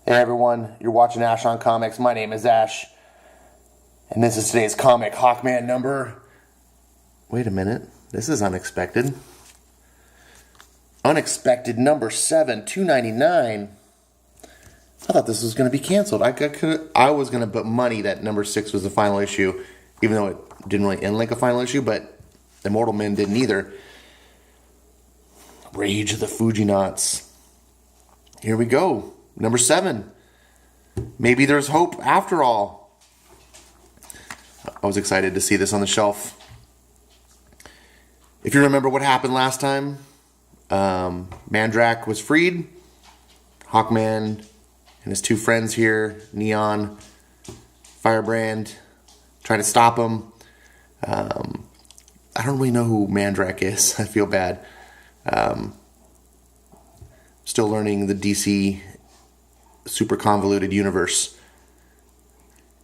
Hey everyone, you're watching Ash on Comics. My name is Ash, and this is today's comic, Hawkman number... Wait a minute, this is unexpected. Unexpected number 7, $2.99. I thought this was going to be canceled. I was going to put money that number 6 was the final issue, even though it didn't really end like a final issue, but Immortal Men didn't either. Rage of the Fujinauts. Here we go. Number 7. Maybe there's hope after all. I was excited to see this on the shelf. If you remember what happened last time, Mandrake was freed. Hawkman and his two friends here, Neon, Firebrand, trying to stop him. I don't really know who Mandrake is. I feel bad. Still learning the DC super convoluted universe.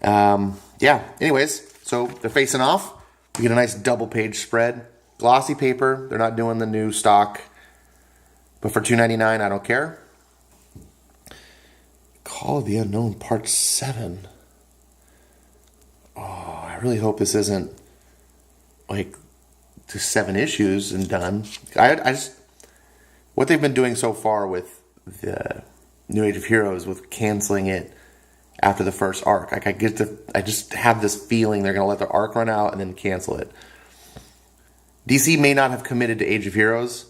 Yeah, anyways, so they're facing off. We get a nice double page spread. Glossy paper. They're not doing the new stock. But for $2.99, I don't care. Call of the Unknown Part 7. Oh, I really hope this isn't like just 7 issues and done. I just... What they've been doing so far with the New Age of Heroes, with canceling it after the first arc. Like I just have this feeling they're going to let the arc run out and then cancel it. DC may not have committed to Age of Heroes,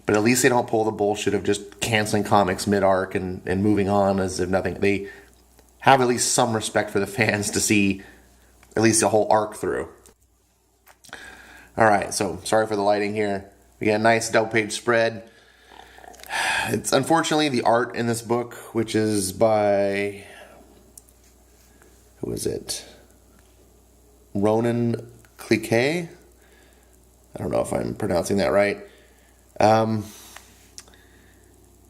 but at least they don't pull the bullshit of just canceling comics mid-arc and moving on as if nothing. They have at least some respect for the fans to see at least a whole arc through. Alright, so sorry for the lighting here. We got a nice double-page spread. It's unfortunately the art in this book, which is by... Who is it? Ronan Cliquet? I don't know if I'm pronouncing that right.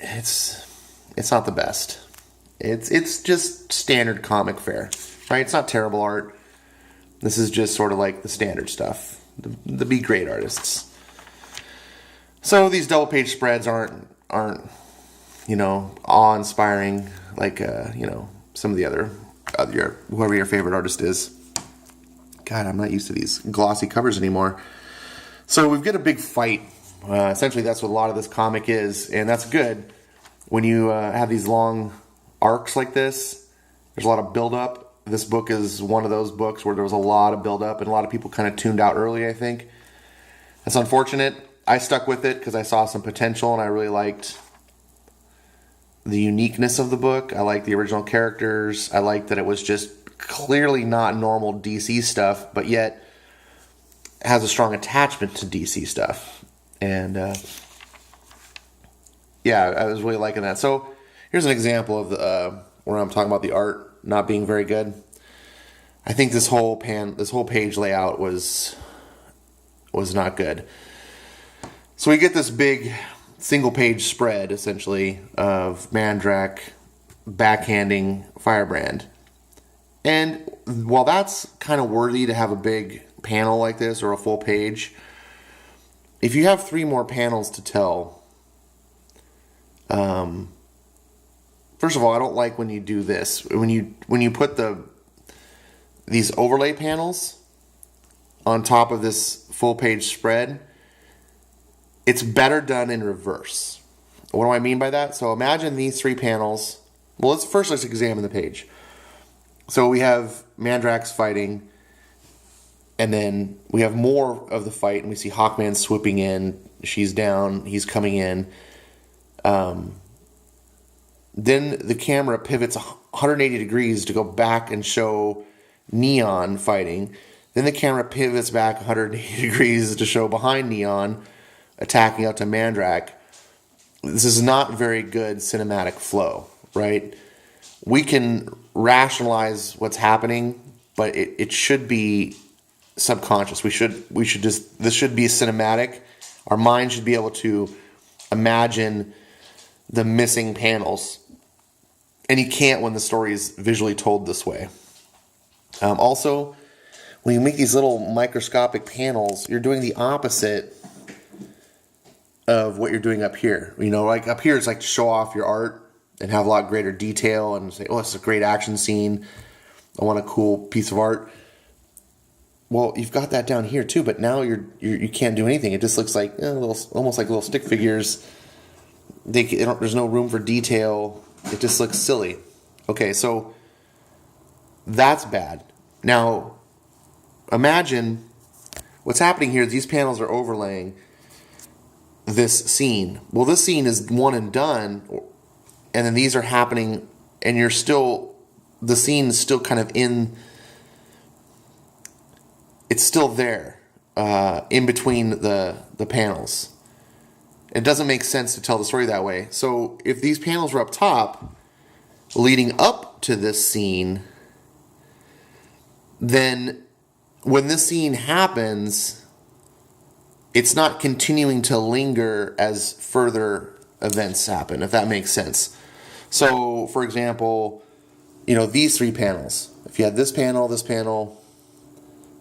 It's not the best. It's just standard comic fare, right? It's not terrible art. This is just sort of like the standard stuff. The B grade artists. So these double page spreads aren't awe-inspiring like some of the other whoever your favorite artist is. God, I'm not used to these glossy covers anymore. So we've got a big fight. Essentially, that's what a lot of this comic is, and that's good. When you have these long arcs like this, there's a lot of build-up. This book is one of those books where there was a lot of build-up, and a lot of people kind of tuned out early, I think. That's unfortunate. I stuck with it because I saw some potential, and I really liked the uniqueness of the book. I liked the original characters. I liked that it was just clearly not normal DC stuff, but yet has a strong attachment to DC stuff. And yeah, I was really liking that. So here's an example of the where I'm talking about the art not being very good. I think this whole page layout was not good. So we get this big single page spread essentially of Mandrake backhanding Firebrand. And while that's kind of worthy to have a big panel like this or a full page, if you have 3 more panels to tell, first of all, I don't like when you do this. When you put these overlay panels on top of this full page spread, it's better done in reverse. What do I mean by that? So imagine these 3 panels. Well, let's examine the page. So we have Mandrake's fighting, and then we have more of the fight, and we see Hawkman swooping in. She's down. He's coming in. Then the camera pivots 180 degrees to go back and show Neon fighting. Then the camera pivots back 180 degrees to show behind Neon attacking out to Mandrake. This is not very good cinematic flow, right? We can rationalize what's happening, but it should be subconscious. This should be cinematic. Our mind should be able to imagine the missing panels, and you can't when the story is visually told this way. Also, when you make these little microscopic panels, you're doing the opposite of what you're doing up here. You know, like up here it's like to show off your art, and have a lot greater detail and say, oh, it's a great action scene. I want a cool piece of art. Well, you've got that down here too, but now you can't do anything. It just looks like almost like little stick figures. There's no room for detail. It just looks silly. Okay, so that's bad. Now, imagine what's happening here is these panels are overlaying this scene. Well, this scene is one and done, and then these are happening, and the scene is still kind of it's still there, in between the panels. It doesn't make sense to tell the story that way. So if these panels were up top, leading up to this scene, then when this scene happens, it's not continuing to linger as further events happen, if that makes sense. So, for example, these three panels. If you had this panel,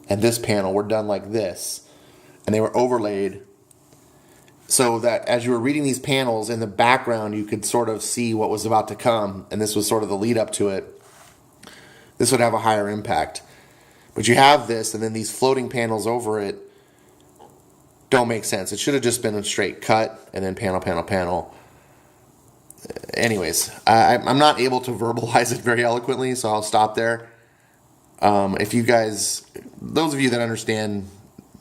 and this panel were done like this, and they were overlaid, so that as you were reading these panels in the background, you could sort of see what was about to come, and this was sort of the lead up to it, this would have a higher impact. But you have this, and then these floating panels over it don't make sense. It should have just been a straight cut, and then panel, panel, panel. Anyways, I'm not able to verbalize it very eloquently, so I'll stop there. If you guys, those of you that understand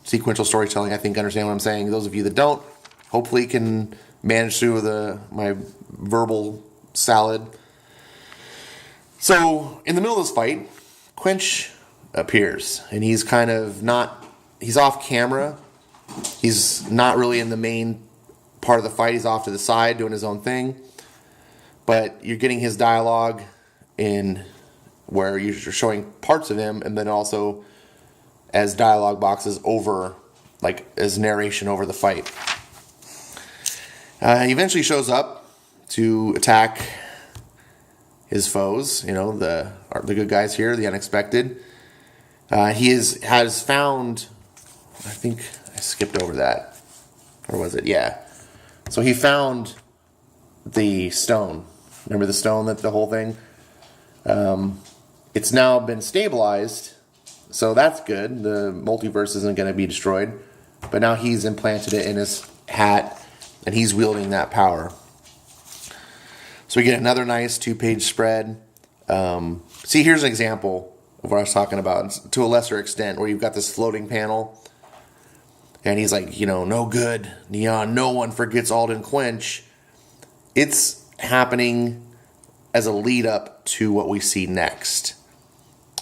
sequential storytelling, I think understand what I'm saying. Those of you that don't, hopefully can manage through my verbal salad. So, in the middle of this fight, Quench appears, and he's he's off camera. He's not really in the main part of the fight. He's off to the side doing his own thing. But you're getting his dialogue in where you're showing parts of him, and then also as dialogue boxes over, like as narration over the fight. He eventually shows up to attack his foes, the good guys here, the unexpected. He has found, I think I skipped over that. Or was it? Yeah. So he found the stone. Remember the stone, that the whole thing? It's now been stabilized, so that's good. The multiverse isn't going to be destroyed. But now he's implanted it in his hat, and he's wielding that power. So we get another nice 2-page spread. See, here's an example of what I was talking about, to a lesser extent, where you've got this floating panel, and he's like, no good, Neon, no one forgets Alden Quench. It's happening as a lead up to what we see next.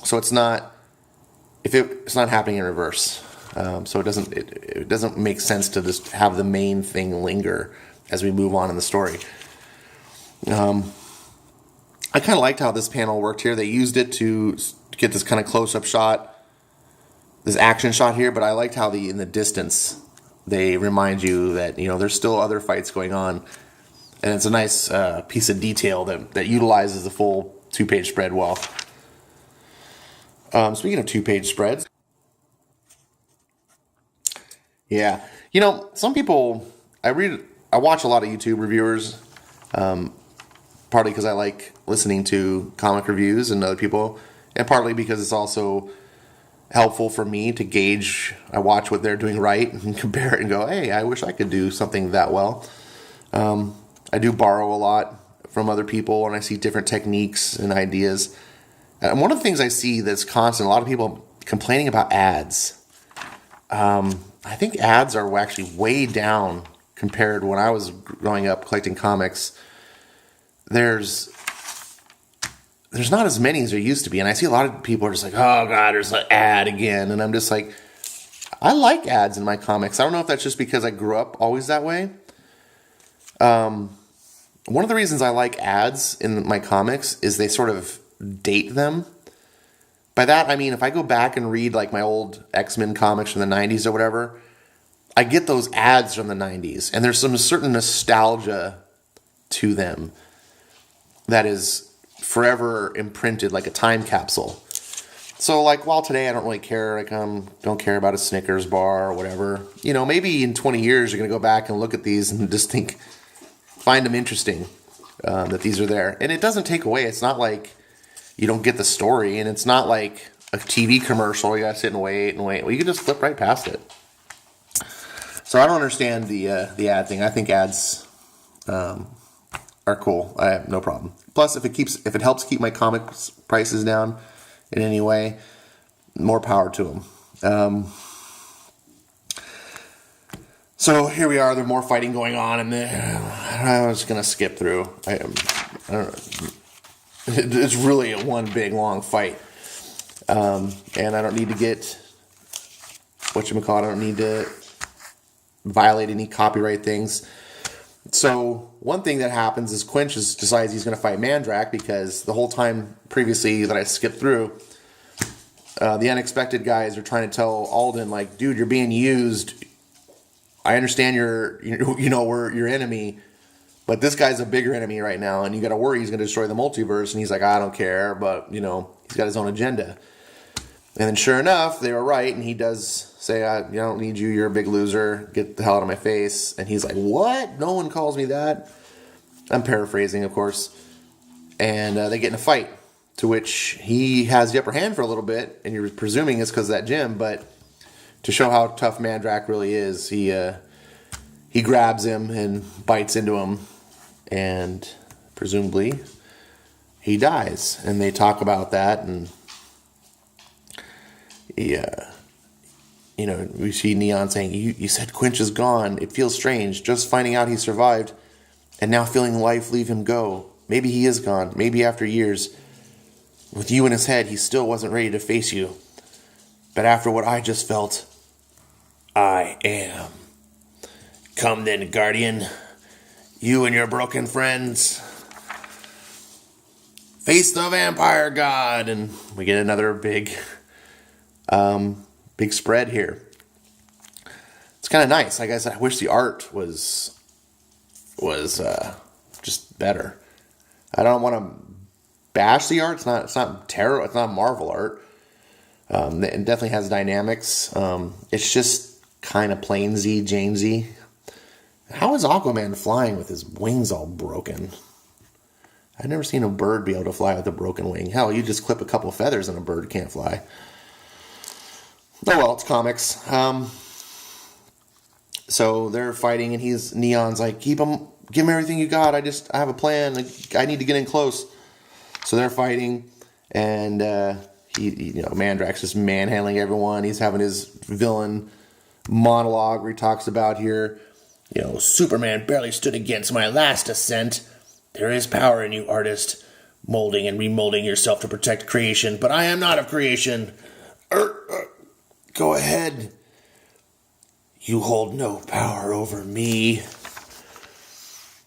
So it's not happening in reverse. So it doesn't make sense to just have the main thing linger as we move on in the story. I kind of liked how this panel worked here. They used it to get this kind of close-up shot, this action shot here, but I liked how in the distance they remind you that there's still other fights going on, and it's a nice piece of detail that utilizes the full 2-page spread well. Speaking of 2-page spreads, yeah, some people, I watch a lot of YouTube reviewers, partly because I like listening to comic reviews and other people, and partly because it's also helpful for me to gauge. I watch what they're doing right and compare it and go, hey, I wish I could do something that well. I do borrow a lot from other people, and I see different techniques and ideas. And one of the things I see that's constant, a lot of people complaining about ads. I think ads are actually way down compared to when I was growing up collecting comics. There's not as many as there used to be, and I see a lot of people are just like, oh god, there's an ad again, and I'm just like, I like ads in my comics. I don't know if that's just because I grew up always that way. One of the reasons I like ads in my comics is they sort of date them. By that, I mean, if I go back and read like my old X-Men comics from the 90s or whatever, I get those ads from the 90s, and there's some certain nostalgia to them that is forever imprinted like a time capsule. So like, while today I don't really care, like don't care about a Snickers bar or whatever, maybe in 20 years you're going to go back and look at these and just find them interesting. that these are there. And it doesn't take away. It's not like you don't get the story, and it's not like a TV commercial. You gotta sit and wait and wait. Well, you can just flip right past it. So I don't understand the ad thing. I think ads are cool. I have no problem. Plus, if it helps keep my comic prices down in any way, more power to them. So here we are. There's more fighting going on, and I was gonna skip through. I don't know. It's really one big long fight, and I don't need to get whatchamacallit. I don't need to violate any copyright things. So one thing that happens is Quench decides he's going to fight Mandrakk, because the whole time previously that I skipped through, the unexpected guys are trying to tell Alden, like, dude, you're being used. I understand you're your enemy, but this guy's a bigger enemy right now, and you got to worry he's going to destroy the multiverse. And he's like, I don't care, but he's got his own agenda. And then sure enough, they were right, and he does say, I don't need you, you're a big loser, get the hell out of my face. And he's like, what? No one calls me that. I'm paraphrasing, of course. And they get in a fight, to which he has the upper hand for a little bit, and you're presuming it's because of that gym, but to show how tough Mandrakk really is, he grabs him and bites into him, and presumably he dies. And they talk about that, and we see Neon saying, you said Quench is gone. It feels strange, just finding out he survived, and now feeling life leave him go. Maybe he is gone, maybe after years. With you in his head, he still wasn't ready to face you. But after what I just felt, I am. Come then, Guardian. You and your broken friends. Face the vampire god. And we get another big spread here. It's kind of nice. Like I said, I wish the art was just better. I don't want to bash the art. It's not terrible. It's not Marvel art. It definitely has dynamics. It's just kind of plainsy, Jamesy. How is Aquaman flying with his wings all broken? I've never seen a bird be able to fly with a broken wing. Hell, you just clip a couple feathers and a bird can't fly. Oh well, it's comics. So they're fighting, and Neon's like, give him everything you got. I have a plan. I need to get in close. So they're fighting, and Mandrakk's just manhandling everyone. He's having his villain monologue where he talks about here, Superman barely stood against my last ascent. There is power in you, artist, molding and remolding yourself to protect creation, but I am not of creation. Go ahead. You hold no power over me.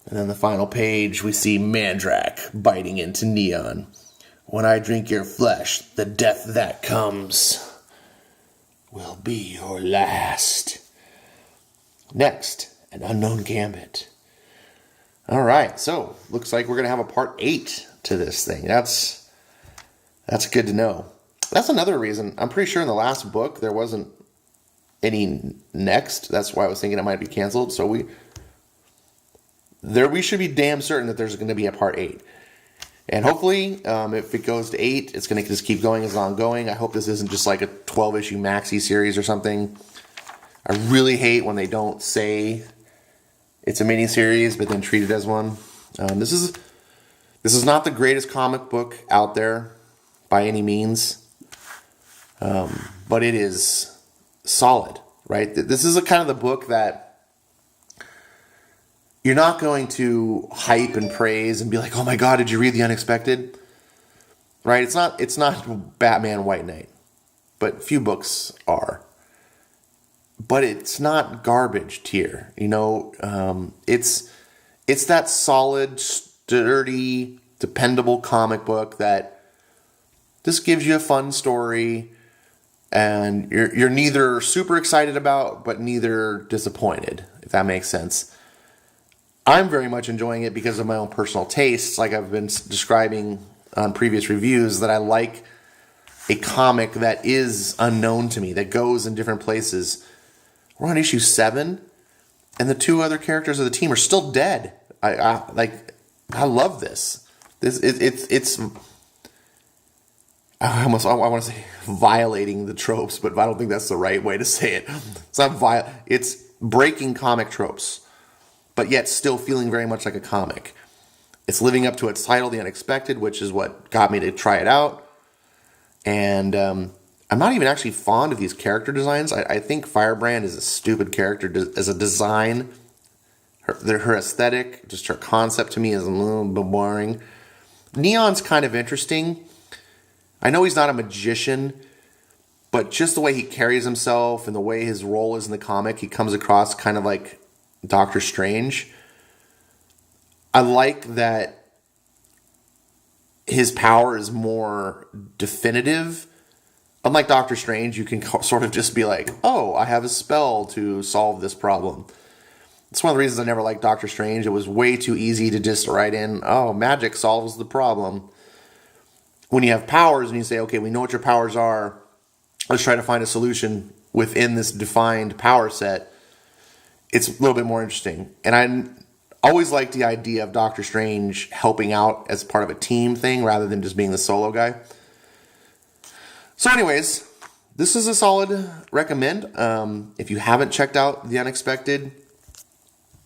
And then the final page, we see Mandrakk biting into Neon. When I drink your flesh, the death that comes will be your last. Next, an unknown gambit. All right, so looks like we're going to have a part 8 to this thing. That's good to know. That's another reason. I'm pretty sure in the last book there wasn't any next. That's why I was thinking it might be canceled. So we should be damn certain that there's going to be a part 8. And hopefully, if it goes to 8, it's going to just keep going as ongoing. I hope this isn't just like a 12-issue maxi series or something. I really hate when they don't say it's a mini-series, but then treat it as one. This is not the greatest comic book out there by any means, but it is solid, right? This is a kind of the book that you're not going to hype and praise and be like, oh my God, did you read The Unexpected? Right? It's not Batman White Knight, but few books are. But it's not garbage tier. It's that solid, sturdy, dependable comic book that just gives you a fun story, and you're neither super excited about, but neither disappointed, if that makes sense. I'm very much enjoying it because of my own personal tastes, like I've been describing on previous reviews, that I like a comic that is unknown to me, that goes in different places. We're on issue 7, and the 2 other characters of the team are still dead. I love this. It's I want to say violating the tropes, but I don't think that's the right way to say it. It's not it's breaking comic tropes, but yet still feeling very much like a comic. It's living up to its title, The Unexpected, which is what got me to try it out. And I'm not even actually fond of these character designs. I think Firebrand is a stupid character as a design. Her aesthetic, just her concept to me is a little bit boring. Neon's kind of interesting. I know he's not a magician, but just the way he carries himself and the way his role is in the comic, he comes across kind of like Doctor Strange. I like that his power is more definitive. Unlike Doctor Strange, you can sort of just be like, oh, I have a spell to solve this problem. It's one of the reasons I never liked Doctor Strange. It was way too easy to just write in, oh, magic solves the problem. When you have powers and you say, okay, we know what your powers are, let's try to find a solution within this defined power set, it's a little bit more interesting. And I always liked the idea of Doctor Strange helping out as part of a team thing rather than just being the solo guy. So anyways, this is a solid recommend. If you haven't checked out The Unexpected,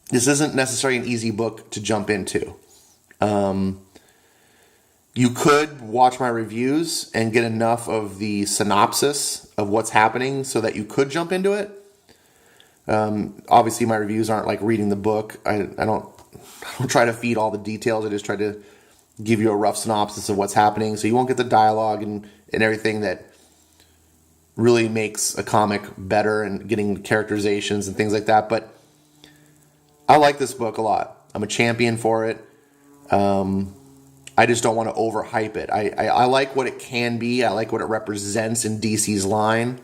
this isn't necessarily an easy book to jump into. You could watch my reviews and get enough of the synopsis of what's happening so that you could jump into it. Obviously, my reviews aren't like reading the book. I don't try to feed all the details. I just try to give you a rough synopsis of what's happening, so you won't get the dialogue and everything that really makes a comic better and getting characterizations and things like that. But I like this book a lot. I'm a champion for it. I just don't want to overhype it. I like what it can be. I like what it represents in DC's line.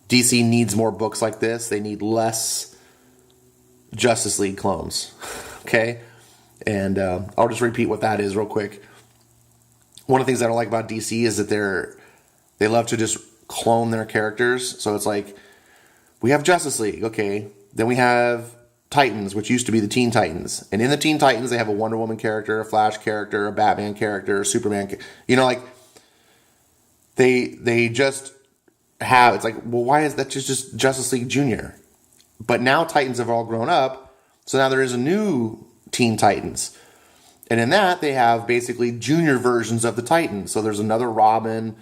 DC needs more books like this. They need less Justice League clones. Okay? And I'll just repeat what that is real quick. One of the things I don't like about DC is that they love to just clone their characters. So it's like, we have Justice League. Okay. Then we have Titans, which used to be the Teen Titans. And in the Teen Titans, they have a Wonder Woman character, a Flash character, a Batman character, a Superman. Like, they just have, it's like, well, why is that just Justice League Junior? But now Titans have all grown up, so now there is a new Teen Titans. And in that, they have basically junior versions of the Titans. So there's another Robin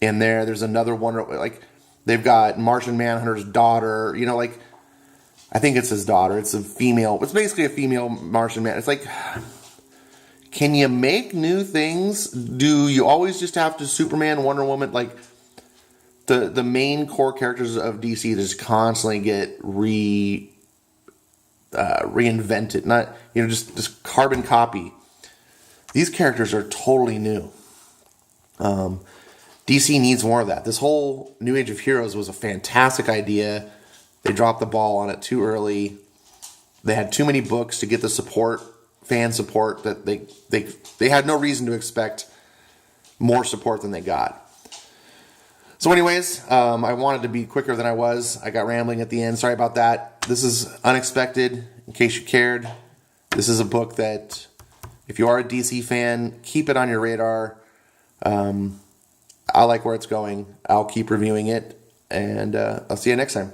in there. There's another Wonder, like, they've got Martian Manhunter's daughter, like, I think it's his daughter. It's a female. It's basically a female Martian Man. It's like, can you make new things? Do you always just have to Superman, Wonder Woman? Like, the main core characters of DC just constantly get reinvented. Not, just carbon copy. These characters are totally new. DC needs more of that. This whole New Age of Heroes was a fantastic idea. They dropped the ball on it too early. They had too many books to get the fan support that they had no reason to expect more support than they got. So anyways, I wanted to be quicker than I was. I got rambling at the end. Sorry about that. This is Unexpected, in case you cared. This is a book that, if you are a DC fan, keep it on your radar. I like where it's going. I'll keep reviewing it, and I'll see you next time.